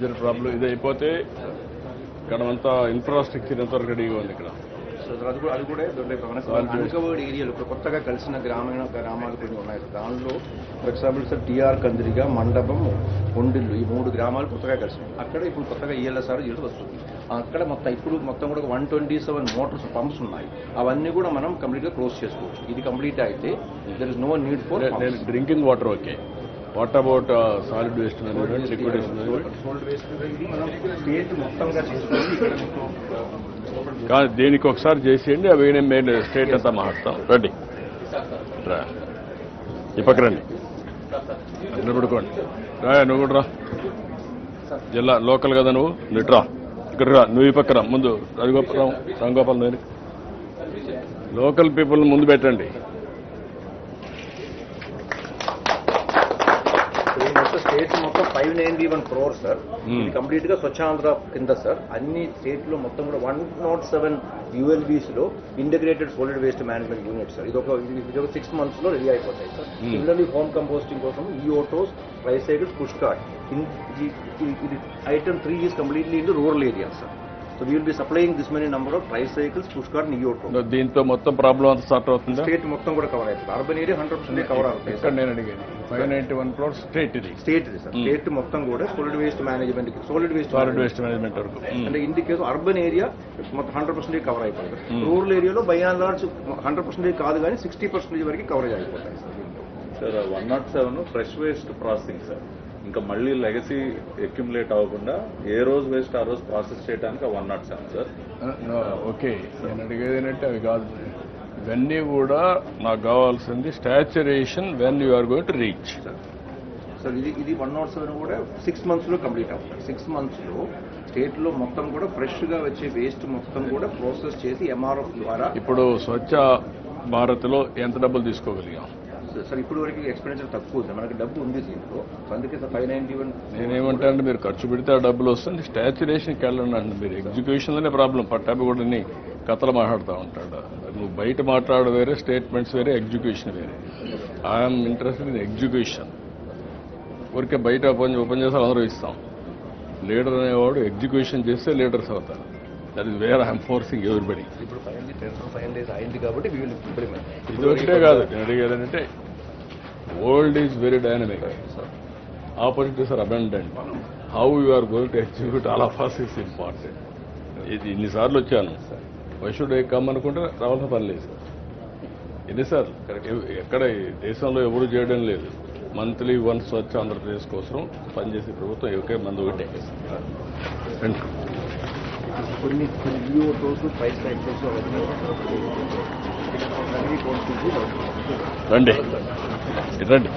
Major problem ఇది అయిపోతే ఇక్కడ అంతా ఇన్ఫ్రాస్ట్రక్చర్ ఎంతవరకు రెడీగా ఉంది ఇక్కడ. అది కూడా అన్కవర్డ్ ఏరియాలు ఇప్పుడు కొత్తగా కలిసిన గ్రామాలు కొన్ని ఉన్నాయి. దానిలో ఫర్ ఎగ్జాంపుల్ సార్ టీఆర్ కందిరిగా, మండపం, కొండిల్లు ఈ 3 గ్రామాలు కొత్తగా కలిసినాయి. అక్కడ ఇప్పుడు కొత్తగా ఈఎల్ఎస్ఆర్ యూనిట్ వస్తుంది. అక్కడ మొత్తం కూడా 127 మోటార్స్ పంప్స్ ఉన్నాయి. అవన్నీ కూడా మనం కంప్లీట్ గా క్లోజ్ చేసుకోవచ్చు. ఇది కంప్లీట్ అయితే there is no need for drinking water. Okay, what about solid waste management, liquid waste management? Solid waste ఇది మనం స్టేట్ మొత్తంగా చేసుకొని కానీ దీనికి ఒకసారి చేసేయండి. అవి మెయిన్ స్టేట్ అంతా మాట్లాడతాం. రండి రా, ఈ పక్క రండి, నిలబడుకోండి. రా, నువ్వు కూడా రా. జిల్లా లోకల్ కదా నువ్వు, నిట్రా ఇక్కడ రా. నువ్వు ఈ పక్క రా. ముందు రాంగోపాల్ నేను లోకల్ పీపుల్ ముందు పెట్టండి. స్టేట్ మొత్తం 591 crores సార్. కంప్లీట్ గా స్వచ్ఛాంధ్ర కింద సార్. అన్ని స్టేట్ లో మొత్తం కూడా 107 ULBs లో integrated solid waste management unit sir. ఇది ఒక 6 months లో రెడీ అయిపోతాయి సార్. సిమిలర్లీ హోమ్ కంపోస్టింగ్ కోసం ఈఓటోస్, ట్రైసైకిల్స్, పుష్ కార్ట్. ఇది item 3 is completely in rural area sir. So we will be supplying this many number of tricycles, push cart and e-auto. దీంతో మొత్తం problem అంతా sort అవుతుంది. State మొత్తం కూడా cover అవుతుంది. Urban area 100% cover అవుతుంది. ఇక్కడ నేను అడిగాను 591 crores స్టేట్ ఇది. స్టేట్ ఇది సార్. స్టేట్ మొత్తం కూడా సాలిడ్ వేస్ట్ మేనేజ్మెంట్ మేనేజ్మెంట్ వరకు. అంటే in the case urban area మొత్తం 100% కవర్ అయిపోతుంది. రూరల్ ఏరియాలో బై అండ్ లార్జ్ 100% కాదు కానీ 60% వరకు కవరేజ్ అయిపోతాయి sir. 107 fresh waste processing sir. ఇంకా మళ్ళీ లెగసీ అక్యుములేట్ అవ్వకుండా ఏ రోజు వేస్ట్ ఆ రోజు ప్రాసెస్ చేయడానికి 107 సార్. ఓకే, నేను అడిగేది ఏంటంటే అవి కాదు. ఇవన్నీ కూడా నాకు కావాల్సింది saturation when you are going to reach sir. ఇది 107 కూడా 6 months లో కంప్లీట్ అవుతుంది. 6 months లో స్టేట్ లో మొత్తం కూడా ఫ్రెష్ గా వచ్చే వేస్ట్ మొత్తం కూడా ప్రాసెస్ చేసి MRF ద్వారా. ఇప్పుడు స్వచ్ఛ భారత్ లో ఎంత డబ్బులు తీసుకోగలిగాం సార్? ఇప్పుడు వరకు ఎక్స్పెండిచర్ తక్కువ ఉంది, మనకి డబ్బు ఉంది దీంట్లో. అందుకే సార్ 591. నేనేమంటానంటే మీరు ఖర్చు పెడితే ఆ డబ్బులు వస్తుంది. స్టాచ్యురేషన్కి వెళ్ళండి అండి. మీరు ఎగ్జిక్యూషన్లోనే ప్రాబ్లం. పట్టాభి కూడా కథలు మాట్లాడుతూ ఉంటాడు. నువ్వు బయట మాట్లాడు వేరే, స్టేట్మెంట్స్ వేరే, ఎగ్జిక్యూషన్ వేరే. I'm interested in execution. ఊరికే బయట ఉపన్యాసాలు అందరూ ఇస్తాం. లీడర్ అనేవాడు ఎగ్జిక్యూషన్ చేస్తే లీడర్స్ అవుతారు. That is where I'm forcing everybody. ఇప్పుడు ఫైనల్ అయింది కాబట్టి ఇది ఒకటే కాదు. నేను అడిగేది ఏంటంటే world is very dynamic. Opportunities are abundant. How you are going to execute all of us is important. ఇది ఇన్నిసార్లు వచ్చాను. వై షుడ్ ఐ కమ్ అనుకుంటే రావాల్సిన పని లేదు. ఎన్నిసార్లు ఎక్కడ దేశంలో ఎవరు చేయడం లేదు. మంత్లీ వన్స్ వచ్చి ఆంధ్రప్రదేశ్ కోసం పనిచేసే ప్రభుత్వం ఒకే మంది ఒకటే. కొన్ని ఈఓటోస్, ప్రైస్ సైకిల్స్ రండి రండి.